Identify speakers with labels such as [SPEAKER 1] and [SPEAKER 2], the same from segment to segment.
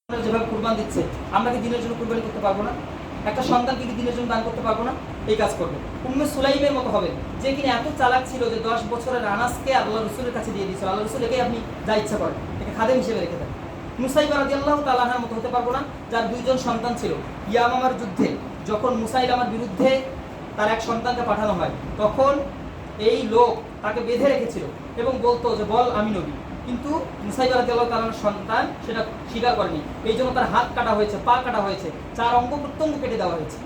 [SPEAKER 1] যেভাবে কুরবান দিচ্ছে, আমরা কি দিনের জন্য কুরবানি করতে পারবো না? একটা সন্তানকে কি দিনের জন্য দান করতে পারবো না? এই কাজ করবে। উম্মে সুলাইমের মতো হবে, যে কিনা এত চালাক ছিল যে 10 বছরের আনাসকে আল্লাহ রসুলের কাছে দিয়ে দিয়েছিল। আল্লাহ রসুল একেই আপনি যা ইচ্ছা করেন, একে খাদেম হিসেবে রেখে দেন। মুসাইবা রাদিয়াল্লাহু তাআলা আনহার মতো হতে পারবো না, যার 2 জন সন্তান ছিল। ইয়ামামার যুদ্ধে যখন মুসাইলামার বিরুদ্ধে তার এক সন্তানকে পাঠানো হয়, তখন এই লোক তাকে বেঁধে রেখেছিল এবং বলতো যে বল আমি নবী। কিন্তু মুসাইবা রাদিয়াল্লাহু তাআলার সন্তান সেটা স্বীকার করেনি। এই জন্য তার হাত কাটা হয়েছে, পা কাটা হয়েছে, 4 অঙ্গ প্রত্যঙ্গ কেটে দেওয়া হয়েছে।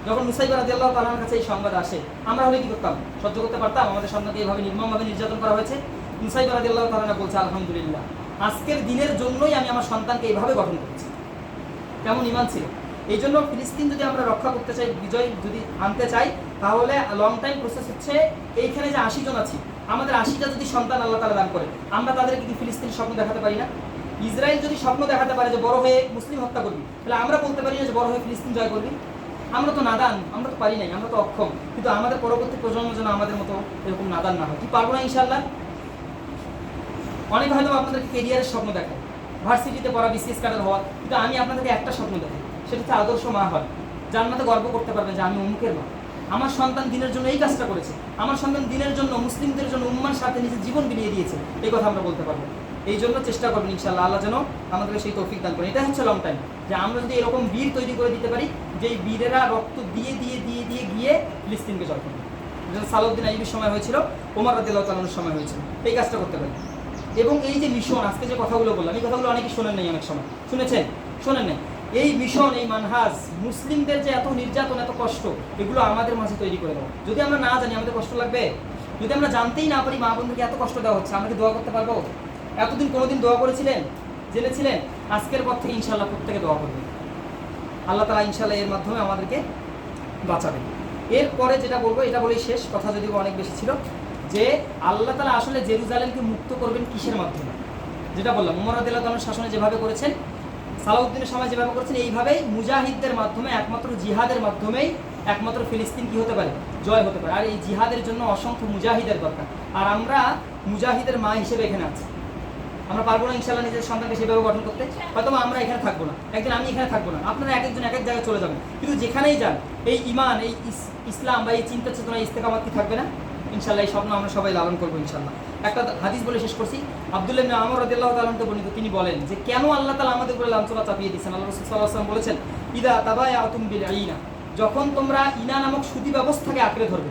[SPEAKER 1] যখন মুসাইবা রাদিয়াল্লাহু তাআলার কাছে এই সংবাদ আসে, আমরা হলে কি করতাম? সহ্য করতে পারতাম? আমাদের সন্তানকে এইভাবে নির্মমভাবে নির্যাতন করা হয়েছে। মুসাইবা রাদিয়াল্লাহু তাআলা বলছে আলহামদুলিল্লাহ, আজকের দিনের জন্যই আমি আমার সন্তানকে এইভাবে গঠন করেছি। কেমন ঈমান ছিল! এই জন্য ফিলিস্তিন যদি আমরা রক্ষা করতে চাই, বিজয় যদি আনতে চাই, তাহলে লং টাইম প্রসেস হচ্ছে এইখানে যে 80 জন আছি, আমাদের 80টা যদি সন্তান আল্লাহ তাআলা দান করে, আমরা তাদেরকে কি ফিলিস্তিন স্বপ্ন দেখাতে পারি না? ইসরায়েল যদি স্বপ্ন দেখাতে পারে যে বড় হয়ে মুসলিম হত্যা করবি, তাহলে আমরা বলতে পারি না যে বড় হয়ে ফিলিস্তিন জয় করবি? আমরা তো নাদান, আমরা তো পারি নাই, আমরা তো অক্ষম। কিন্তু আমাদের পরবর্তী প্রজন্ম যেন আমাদের মতো এরকম নাদান না হয়। কি পারবো না ইনশাআল্লাহ? অনেক হয়তো আপনাদেরকে কেরিয়ারের স্বপ্ন দেখায়, ভার্সিটিতে পড়া, বিসিএস ক্যাডার হওয়া, কিন্তু আমি আপনাদেরকে একটা স্বপ্ন দেখাই, সেটা হচ্ছে আদর্শ মা হয়। জান্নাতে গর্ব করতে পারবেন যে আমি অমুকের মা, আমার সন্তান দিনের জন্য এই কাজটা করেছে, আমার সন্তান দিনের জন্য, মুসলিমদের জন্য, উম্মার সাথে নিজের জীবন বিলিয়ে দিয়েছে। এই কথা আমরা বলতে পারবো। এই জন্য চেষ্টা করবেন ইনশাআল্লাহ, আল্লাহ যেন আমাদেরকে সেই তৌফিক দান করেন। এটা হচ্ছে লং টাইম, যে আমরা যদি এরকম বীর তৈরি করে দিতে পারি, যেই বীরেরা রক্ত দিয়ে দিয়ে দিয়ে দিয়ে গিয়ে ফিলিস্তিনকে জয় করবে। সালাউদ্দিন আইয়ুবীর সময় হয়েছিল, ওমর রাদিয়াল্লাহু তাআলার সময় হয়েছিল। এই কাজটা করতে পারি। এবং এই যে মিশন, আজকে যে কথাগুলো বললাম, এই কথাগুলো অনেকে শোনেন নাই, অনেক সময় শুনেছেন, শোনেন নাই। এই মিশন, এই মানহাজ, মুসলিমদের যে এত নির্যাতন, এত কষ্ট, এগুলো আমাদের মাঝে তৈরি করে দেওয়া। যদি আমরা না জানি, আমাদের কষ্ট লাগবে। যদি আমরা জানতেই না পারি মা বোনদেরকে এত কষ্ট দেওয়া হচ্ছে, আমরা কি দোয়া করতে পারবো? এতদিন কোনোদিন দোয়া করেছিলেন? জেনেছিলেন? আজকের পর থেকে ইনশাআল্লাহ প্রত্যেকে দোয়া করবেন। আল্লাহ তাআলা ইনশাআল্লাহ এর মাধ্যমে আমাদেরকে বাঁচাবেন। এরপরে যেটা বলবো, এটা বলেই শেষ, কথা যদিও অনেক বেশি ছিল, যে আল্লাহ তাআলা আসলে জেরুজালেমকে মুক্ত করবেন কিসের মাধ্যমে? যেটা বললাম, ওমর রাদিয়াল্লাহু তাআলার শাসনে যেভাবে করেছেন, সালাউদ্দিনের সময় যেভাবে করেছেন, এইভাবেই মুজাহিদদের মাধ্যমে, একমাত্র জিহাদের মাধ্যমেই একমাত্র ফিলিস্তিন কি হতে পারে? জয় হতে পারে। আর এই জিহাদের জন্য অসংখ্য মুজাহিদের দরকার। আর আমরা মুজাহিদের মা হিসেবে এখানে আছি। আমরা পারবো না ইনশাআল্লাহ নিজের সন্তানকে সেভাবে গঠন করতে? হয়তো আমরা এখানে থাকবো না, একদিন আমি এখানে থাকবো না, আপনারা এক একজন এক এক জায়গায় চলে যাবেন, কিন্তু যেখানেই যান এই ঈমান, এই ইসলাম বা এই চিন্তা চেতনা, ইস্তেকামাত কি থাকবে না? ইনশাআল্লাহ এই স্বপ্ন আমরা সবাই লালন করবো ইনশাআল্লাহ। একটা হাদিস বলে শেষ করছি। আব্দুল্লাহ ইবনে আমর রাদিয়াল্লাহু তাআলা বর্ণিত, তিনি বলেন যে কেন আল্লাহ তাআলা আমাদের উপরে লাঞ্ছনা চাপিয়ে দিয়েছেন। আল্লাহ রাসূল সাল্লাল্লাহু আলাইহি ওয়াসাল্লাম বলেছেন, ইদা তাবায়াতুম বিল আইনা, যখন তোমরা ইনা নামক সুদী ব্যবস্থাকে আঁকড়ে ধরবে,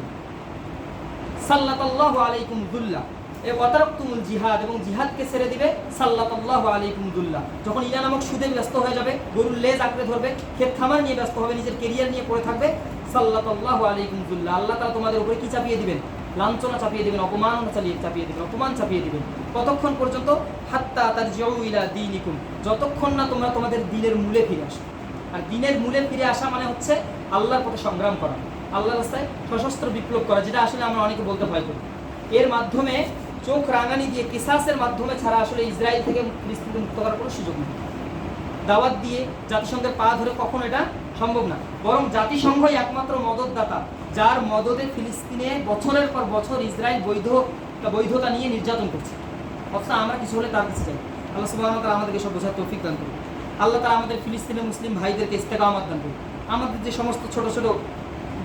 [SPEAKER 1] সাল্লাতাল্লাহু আলাইকুম দুল্লাহ, এ ওয়াতারাকতুমুল জিহাদ, এবং জিহাদকে ছেড়ে দিবে, সাল্লাতাল্লাহু আলাইকুম দুল্লাহ। যখন ইনা নামক সুদে ব্যস্ত হয়ে যাবে, গরুর লেজ আঁকড়ে ধরবে, ক্ষেত খামার নিয়ে ব্যস্ত হবে, নিজের কেরিয়ার নিয়ে পড়ে থাকবে, সাল্লাতাল্লাহু আলাইকুম দুল্লাহ, আল্লাহ তাআলা তোমাদের উপরে কি চাপিয়ে দিবেন? লাঞ্ছনা চাপিয়ে দিবেন, অপমাননা চাপিয়ে দিবেন, অপমান চাপিয়ে দিবেন। কতক্ষণ পর্যন্ত? হাত্তা তারজিউ ইলা দীনিকুম, যতক্ষণ না তোমরা তোমাদের দ্বীনের মূলে ফিরে আসো। আর দ্বীনের মূলে ফিরে আসা মানে হচ্ছে আল্লাহর পথে সংগ্রাম করা, আল্লাহর রাস্তায় সশস্ত্র বিপ্লব করা, যেটা আসলে আমরা অনেকে বলতে ভয় করি। এর মাধ্যমে চোখ রাঙানি দিয়ে, কিসাসের মাধ্যমে ছাড়া আসলে ইসরায়েল থেকে ফিলিস্তিনকে মুক্ত করার কোনো সুযোগ নেই। দাওয়াত দিয়ে, জাতিসংঘের পা ধরে কখনো এটা সম্ভব না। বরং জাতিসংঘই একমাত্র মদতদাতা, যার মদদে ফিলিস্তিনে বছরের পর বছর ইসরায়েল বৈধতা নিয়ে নির্যাতন করছে। অথচ আমরা কিছু হলে তার কাছে যাই। আল্লাহ সুবহানাহু ওয়া তাআলা আমাদেরকে সব বোঝার তৌফিক দান করুন। আল্লাহ তাআলা আমাদের ফিলিস্তিনের মুসলিম ভাইদেরকে ইস্তেকামাত দান করুন। আমাদের যে সমস্ত ছোট ছোট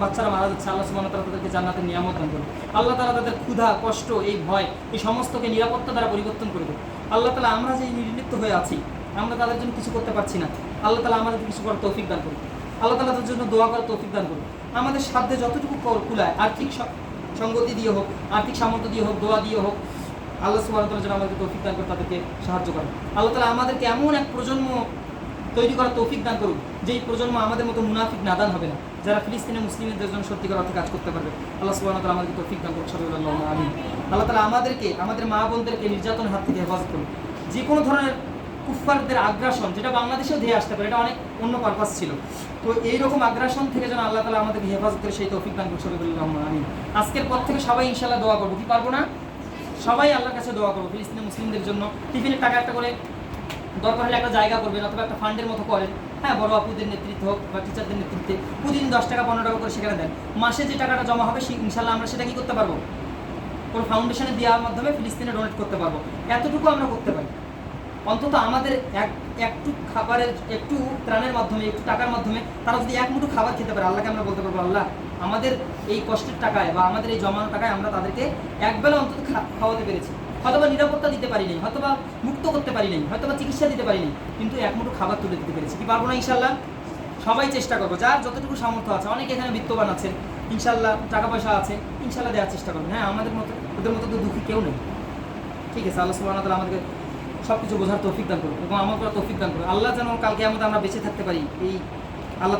[SPEAKER 1] বাচ্চারা মারা যাচ্ছে, আল্লাহ সুবহানাহু ওয়া তাআলা তাদেরকে জান্নাতের নিয়ামত দান করুন। আল্লাহ তাআলা তাদের ক্ষুধা, কষ্ট, এই ভয়, এই সমস্তকে নিরাপত্তা দ্বারা পরিবর্তন করে দেন। আল্লাহ তাআলা আমরা যে নির্লিপ্ত হয়ে আছি, আমরা তাদের জন্য কিছু করতে পারছি না, আল্লাহ তাআলা আমাদেরকে কিছু করার তৌফিক দান করুন। আল্লাহ তাআলা তাদের জন্য দোয়া করার তৌফিক দান করুন। আমাদের সাধ্যে যতটুকু কুলায়, আর্থিক সঙ্গতি দিয়ে হোক, আর্থিক সামর্থ্য দিয়ে হোক, দোয়া দিয়ে হোক, আল্লাহ সুবহানাহু ওয়া তাআলা যেন আমাদেরকে তৌফিক দান করে, তাদেরকে সাহায্য করেন। আল্লাহ তাআলা আমাদেরকে এমন এক প্রজন্ম তৈরি করার তৌফিক দান করুন, যেই প্রজন্ম আমাদের মতো মুনাফিক নাদান হবে না, যারা ফিলিস্তিনের মুসলিমদের জন্য সত্যিকার অর্থে কাজ করতে পারবে। আল্লাহ সুবহানাহু ওয়া তাআলা আমাদেরকে তৌফিক দান করুন। সাল্লাল্লাহু আমিন। আল্লাহ তাআলা আমাদেরকে, আমাদের মা বোনদেরকে নির্যাতনের হাত থেকে হেফাজত করুন। যে কোনো ধরনের কুফফারদের আগ্রাসন, যেটা বাংলাদেশেও ধেয়ে আসতে পারে, এটা অনেক অন্য পারপাস ছিল, তো এইরকম আগ্রাসন থেকে যেন আল্লাহ তাআলা আমাদেরকে হেফাজত করে, সেই তৌফিক দান করুন। সাল্লাল্লাহু আমিন। আজকের পর থেকে সবাই ইনশাআল্লাহ দোয়া করবো। কি পারবো না? সবাই আল্লাহর কাছে দোয়া করবো ফিলিস্তিনের মুসলিমদের জন্য। টিফিনের টাকা একটা করে দরকার হলে একটা জায়গা করবেন, অথবা একটা ফান্ডের মতো করেন, হ্যাঁ, বড় আপুদের নেতৃত্ব হোক বা টিচারদের নেতৃত্বে প্রতিদিন 10 টাকা 15 টাকা করে সেখানে দেন। মাসে যে টাকাটা জমা হবে, ইনশাআল্লাহ আমরা সেটা কি করতে পারবো? কোনো ফাউন্ডেশনে দেওয়ার মাধ্যমে ফিলিস্তিনে ডোনেট করতে পারবো। এতটুকু আমরা করতে পারি। অন্তত আমাদের একটু খাবারের, একটু ত্রাণের মাধ্যমে, একটু টাকার মাধ্যমে তারা যদি এক মুঠো খাবার খেতে পারে, আল্লাহকে আমরা বলতে পারবো আল্লাহ আমাদের এই কষ্টের টাকায় বা আমাদের এই জমানো টাকায় আমরা তাদেরকে একবেলা অন্তত খাওয়াতে পেরেছি। হয়তোবা নিরাপত্তা দিতে পারি নাই, হয়তোবা মুক্ত করতে পারি নাই, হয়তোবা চিকিৎসা দিতে পারি নাই, কিন্তু এক মুঠো খাবার তুলে দিতে পেরেছি। কি পারবো না ইনশাল্লাহ? সবাই চেষ্টা করবো, যার যতটুকু সামর্থ্য আছে। অনেকে এখানে বিত্তবান আছেন, ইনশাল্লাহ টাকা পয়সা আছে, ইনশাল্লাহ দেওয়ার চেষ্টা করবেন। হ্যাঁ, আমাদের মতো, ওদের মতো তো দুঃখী কেউ নেই। ঠিক আছে, আল্লাহ সুবহানাহু ওয়া তাআলা আমাদেরকে সব কিছু বোঝার তৌফিক দান করুন এবং আমল করার তৌফিক দান করুন। আল্লাহ যেন কালকে আমরা বেঁচে থাকতে পারি, এই আল্লাহ